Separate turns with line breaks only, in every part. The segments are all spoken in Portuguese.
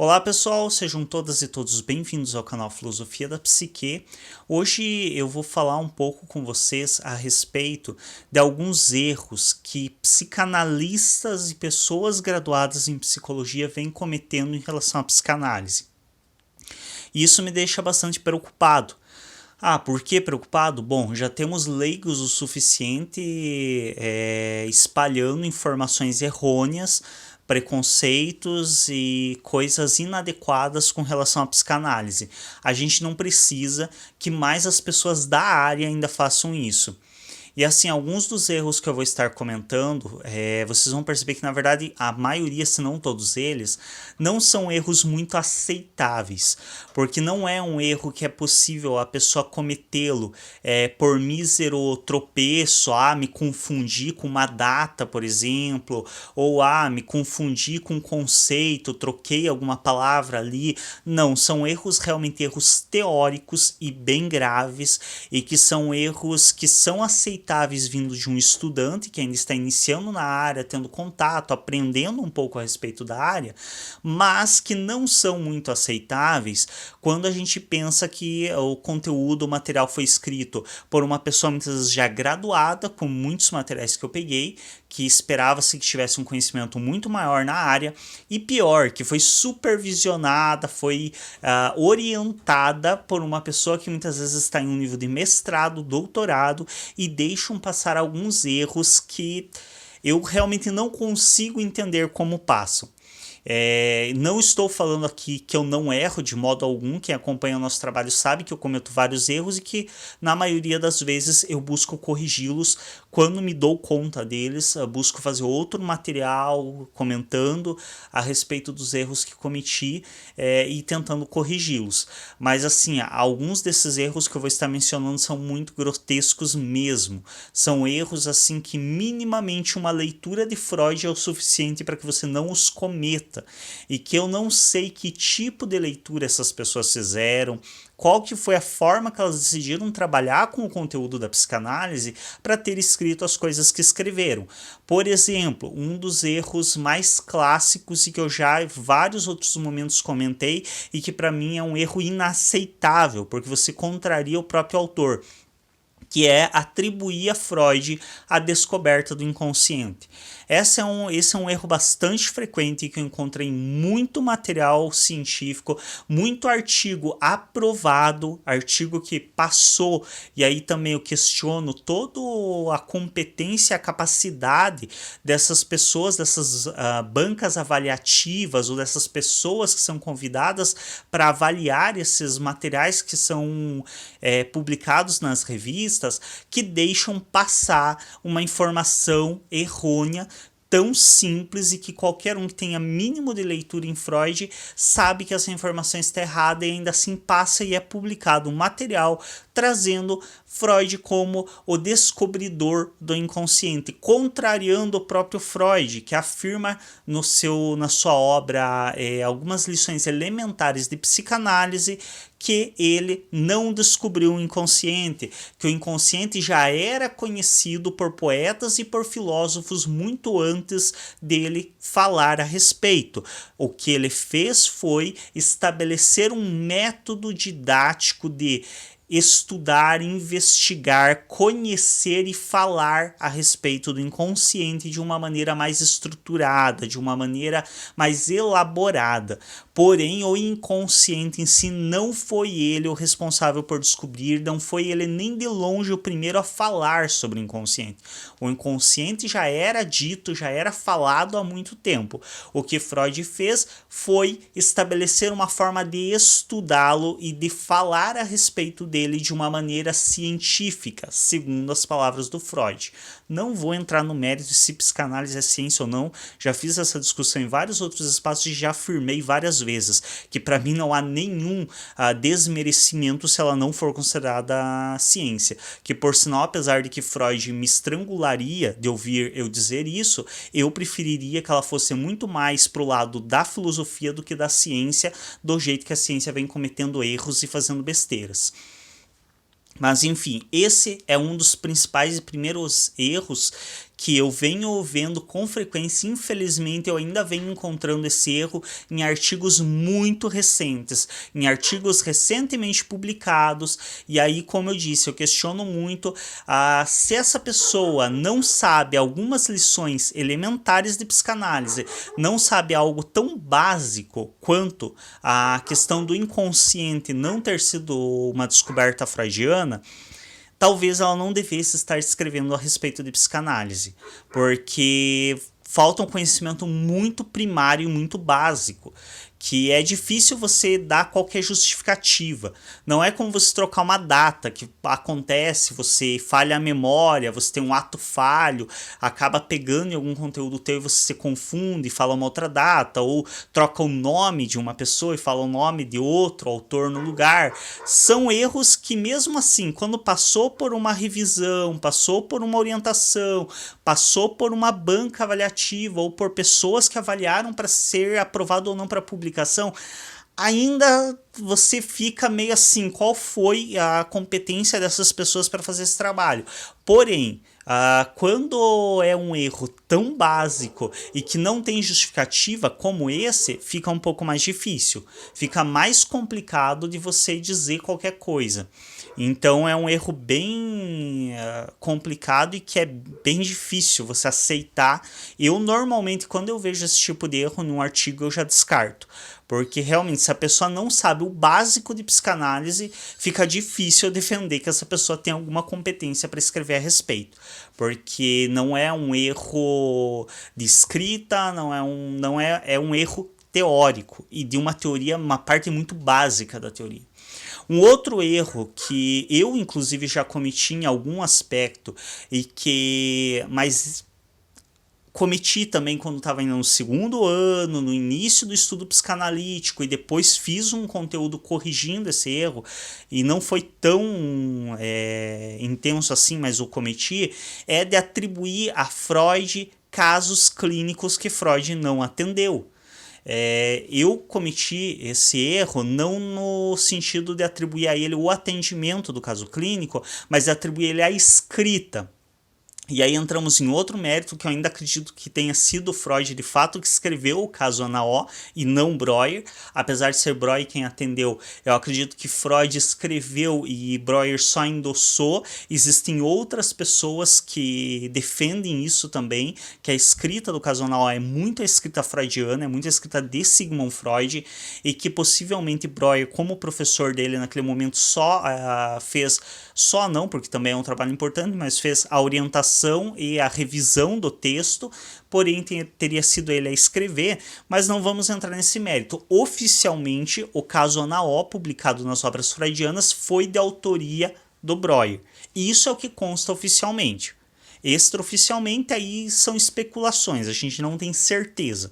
Olá pessoal, sejam todas e todos bem-vindos ao canal Filosofia da Psique. Hoje eu vou falar um pouco com vocês a respeito de alguns erros que psicanalistas e pessoas graduadas em psicologia vêm cometendo em relação à psicanálise. E isso me deixa bastante preocupado. Por que preocupado? Bom, já temos leigos o suficiente espalhando informações errôneas, preconceitos e coisas inadequadas com relação à psicanálise. A gente não precisa que mais as pessoas da área ainda façam isso. E assim, alguns dos erros que eu vou estar comentando, vocês vão perceber que na verdade a maioria, se não todos eles, não são erros muito aceitáveis, porque não é um erro que é possível a pessoa cometê-lo por mísero tropeço, me confundir com uma data, por exemplo, ou me confundir com um conceito, troquei alguma palavra ali. Não, são erros realmente erros teóricos e bem graves, e que são erros que são aceitáveis vindo de um estudante que ainda está iniciando na área, tendo contato, aprendendo um pouco a respeito da área, mas que não são muito aceitáveis quando a gente pensa que o conteúdo, o material foi escrito por uma pessoa muitas vezes já graduada, com muitos materiais que eu peguei, que esperava-se que tivesse um conhecimento muito maior na área, e pior, que foi supervisionada, foi orientada por uma pessoa que muitas vezes está em um nível de mestrado, doutorado, e deixam passar alguns erros que eu realmente não consigo entender como passam. Não estou falando aqui que eu não erro de modo algum. Quem acompanha o nosso trabalho sabe que eu cometo vários erros e que na maioria das vezes eu busco corrigi-los quando me dou conta deles. Eu busco fazer outro material comentando a respeito dos erros que cometi e tentando corrigi-los. Mas assim, alguns desses erros que eu vou estar mencionando são muito grotescos mesmo. São erros assim que minimamente uma leitura de Freud é o suficiente para que você não os cometa. E que eu não sei que tipo de leitura essas pessoas fizeram, qual que foi a forma que elas decidiram trabalhar com o conteúdo da psicanálise para ter escrito as coisas que escreveram. Por exemplo, um dos erros mais clássicos e que eu já em vários outros momentos comentei e que para mim é um erro inaceitável, porque você contraria o próprio autor, que é atribuir a Freud a descoberta do inconsciente. Esse é um erro bastante frequente que eu encontrei em muito material científico, muito artigo aprovado, artigo que passou, e aí também eu questiono toda a competência, a capacidade dessas pessoas, dessas bancas avaliativas ou dessas pessoas que são convidadas para avaliar esses materiais que são publicados nas revistas, que deixam passar uma informação errônea tão simples e que qualquer um que tenha mínimo de leitura em Freud sabe que essa informação está errada, e ainda assim passa e é publicado um material trazendo Freud como o descobridor do inconsciente, contrariando o próprio Freud, que afirma na sua obra algumas lições elementares de psicanálise, que ele não descobriu o inconsciente, que o inconsciente já era conhecido por poetas e por filósofos muito antes dele falar a respeito. O que ele fez foi estabelecer um método didático de estudar, investigar, conhecer e falar a respeito do inconsciente de uma maneira mais estruturada, de uma maneira mais elaborada. Porém, o inconsciente em si não foi ele o responsável por descobrir, não foi ele nem de longe o primeiro a falar sobre o inconsciente. O inconsciente já era dito, já era falado há muito tempo. O que Freud fez foi estabelecer uma forma de estudá-lo e de falar a respeito dele de uma maneira científica, segundo as palavras do Freud. Não vou entrar no mérito de se psicanálise é ciência ou não, já fiz essa discussão em vários outros espaços e já afirmei várias vezes que para mim não há nenhum desmerecimento se ela não for considerada ciência, que por sinal, apesar de que Freud me estrangularia de ouvir eu dizer isso, eu preferiria que ela fosse muito mais pro lado da filosofia do que da ciência, do jeito que a ciência vem cometendo erros e fazendo besteiras. Mas enfim, esse é um dos principais e primeiros erros que eu venho vendo com frequência, infelizmente eu ainda venho encontrando esse erro em artigos muito recentes, em artigos recentemente publicados, e aí, como eu disse, eu questiono muito se essa pessoa não sabe algumas lições elementares de psicanálise, não sabe algo tão básico quanto a questão do inconsciente não ter sido uma descoberta freudiana, talvez ela não devesse estar escrevendo a respeito de psicanálise, porque falta um conhecimento muito primário, muito básico, que é difícil você dar qualquer justificativa. Não é como você trocar uma data que acontece, você falha a memória, você tem um ato falho, acaba pegando em algum conteúdo teu e você se confunde e fala uma outra data, ou troca o nome de uma pessoa e fala o nome de outro autor no lugar. São erros que, mesmo assim, quando passou por uma revisão, passou por uma orientação, passou por uma banca avaliativa ou por pessoas que avaliaram para ser aprovado ou não para publicação, ainda você fica meio assim, qual foi a competência dessas pessoas para fazer esse trabalho? Porém, quando é um erro tão básico e que não tem justificativa como esse, fica um pouco mais difícil, fica mais complicado de você dizer qualquer coisa. Então é um erro bem complicado e que é bem difícil você aceitar. Eu normalmente, quando eu vejo esse tipo de erro num artigo, eu já descarto. Porque realmente, se a pessoa não sabe o básico de psicanálise, fica difícil eu defender que essa pessoa tem alguma competência para escrever a respeito. Porque não é um erro de escrita, é um erro teórico e de uma teoria, uma parte muito básica da teoria. Um outro erro que eu, inclusive, já cometi em algum aspecto, mas cometi também quando estava indo no segundo ano, no início do estudo psicanalítico, e depois fiz um conteúdo corrigindo esse erro, e não foi tão intenso assim, mas o cometi, é de atribuir a Freud casos clínicos que Freud não atendeu. Eu cometi esse erro não no sentido de atribuir a ele o atendimento do caso clínico, mas de atribuir ele a escrita. E aí entramos em outro mérito que eu ainda acredito que tenha sido Freud de fato que escreveu o caso Ana O e não Breuer. Apesar de ser Breuer quem atendeu, eu acredito que Freud escreveu e Breuer só endossou. Existem outras pessoas que defendem isso também, que a escrita do caso Ana O é muito a escrita freudiana, é muito a escrita de Sigmund Freud, e que possivelmente Breuer, como professor dele naquele momento, fez, só não, porque também é um trabalho importante, mas fez a orientação e a revisão do texto, porém teria sido ele a escrever, mas não vamos entrar nesse mérito. Oficialmente, o caso Ana O, publicado nas obras freudianas, foi de autoria do Breuer. Isso é o que consta oficialmente. Extraoficialmente, aí são especulações, a gente não tem certeza.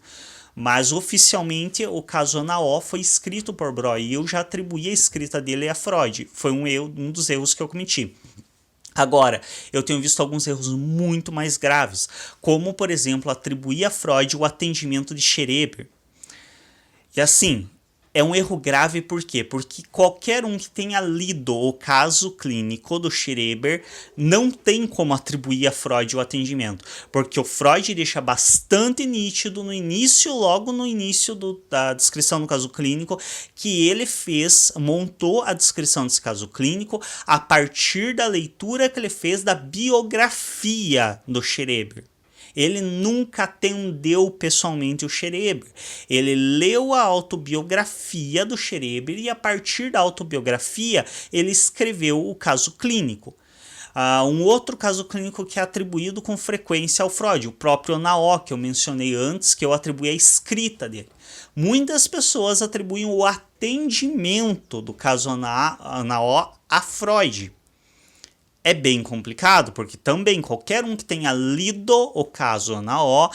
Mas oficialmente o caso Ana O foi escrito por Breuer e eu já atribuí a escrita dele a Freud. Foi um dos erros que eu cometi. Agora, eu tenho visto alguns erros muito mais graves, como, por exemplo, atribuir a Freud o atendimento de Schreber. E assim, é um erro grave por quê? Porque qualquer um que tenha lido o caso clínico do Schreber não tem como atribuir a Freud o atendimento, porque o Freud deixa bastante nítido logo no início da descrição do caso clínico, que ele montou a descrição desse caso clínico a partir da leitura que ele fez da biografia do Schreber. Ele nunca atendeu pessoalmente o Schreber. Ele leu a autobiografia do Schreber e, a partir da autobiografia, ele escreveu o caso clínico. Um outro caso clínico que é atribuído com frequência ao Freud, o próprio Ana O, que eu mencionei antes, que eu atribuí a escrita dele. Muitas pessoas atribuem o atendimento do caso Ana O a Freud. É bem complicado, porque também qualquer um que tenha lido o caso Ana O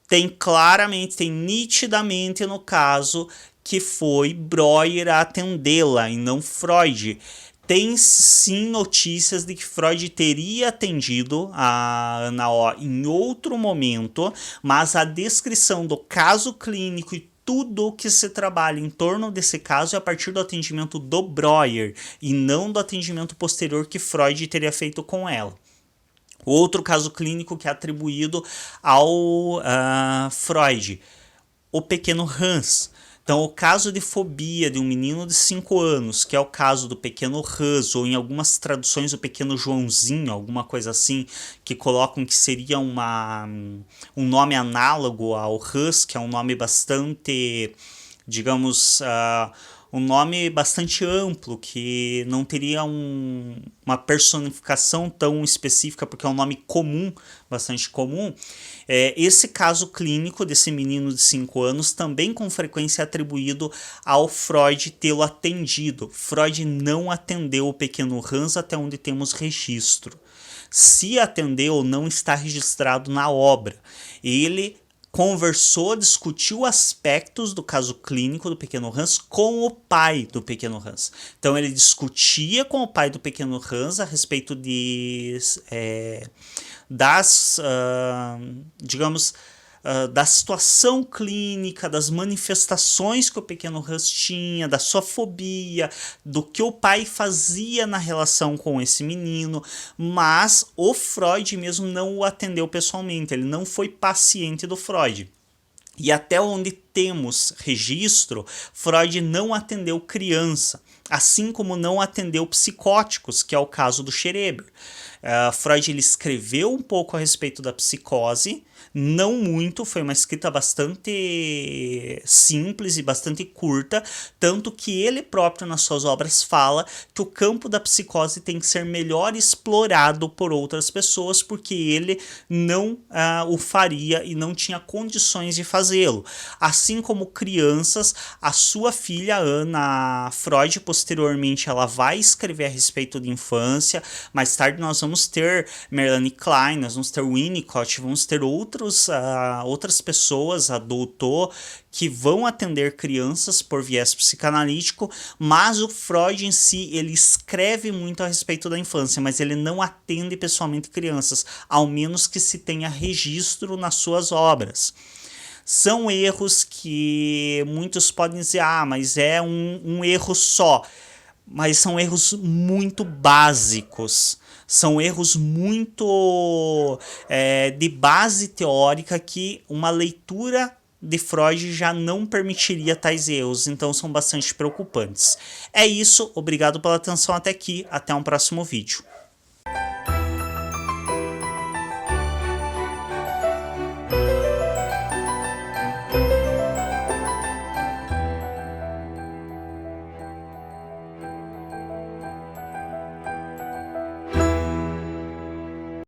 tem nitidamente no caso que foi Breuer a atendê-la e não Freud. Tem sim notícias de que Freud teria atendido a Ana O em outro momento, mas a descrição do caso clínico e tudo que se trabalha em torno desse caso é a partir do atendimento do Breuer e não do atendimento posterior que Freud teria feito com ela. Outro caso clínico que é atribuído ao Freud, o pequeno Hans. Então, o caso de fobia de um menino de 5 anos, que é o caso do pequeno Hans, ou em algumas traduções o pequeno Joãozinho, alguma coisa assim, que colocam que seria um nome análogo ao Hans, que é um nome bastante, digamos, um nome bastante amplo, que não teria uma personificação tão específica, porque é um nome comum, bastante comum. Esse caso clínico desse menino de 5 anos também com frequência é atribuído ao Freud tê-lo atendido. Freud não atendeu o pequeno Hans até onde temos registro. Se atendeu, não está registrado na obra. Ele conversou, discutiu aspectos do caso clínico do pequeno Hans com o pai do pequeno Hans. Então ele discutia com o pai do pequeno Hans a respeito digamos, da situação clínica, das manifestações que o pequeno Hans tinha, da sua fobia, do que o pai fazia na relação com esse menino, mas o Freud mesmo não o atendeu pessoalmente, ele não foi paciente do Freud. E até onde temos registro, Freud não atendeu criança, assim como não atendeu psicóticos, que é o caso do Schreber. Freud ele escreveu um pouco a respeito da psicose, não muito, foi uma escrita bastante simples e bastante curta, tanto que ele próprio nas suas obras fala que o campo da psicose tem que ser melhor explorado por outras pessoas, porque ele não o faria e não tinha condições de fazê-lo. Assim como crianças, a sua filha Ana Freud posteriormente ela vai escrever a respeito de infância, mais tarde nós vamos ter Melanie Klein, nós vamos ter Winnicott, vamos ter outras pessoas, adulto, que vão atender crianças por viés psicanalítico, mas o Freud em si, ele escreve muito a respeito da infância, mas ele não atende pessoalmente crianças, ao menos que se tenha registro nas suas obras. São erros que muitos podem dizer, mas é um erro só. Mas são erros muito básicos, são erros muito de base teórica que uma leitura de Freud já não permitiria tais erros, então são bastante preocupantes. É isso, obrigado pela atenção até aqui, até um próximo vídeo.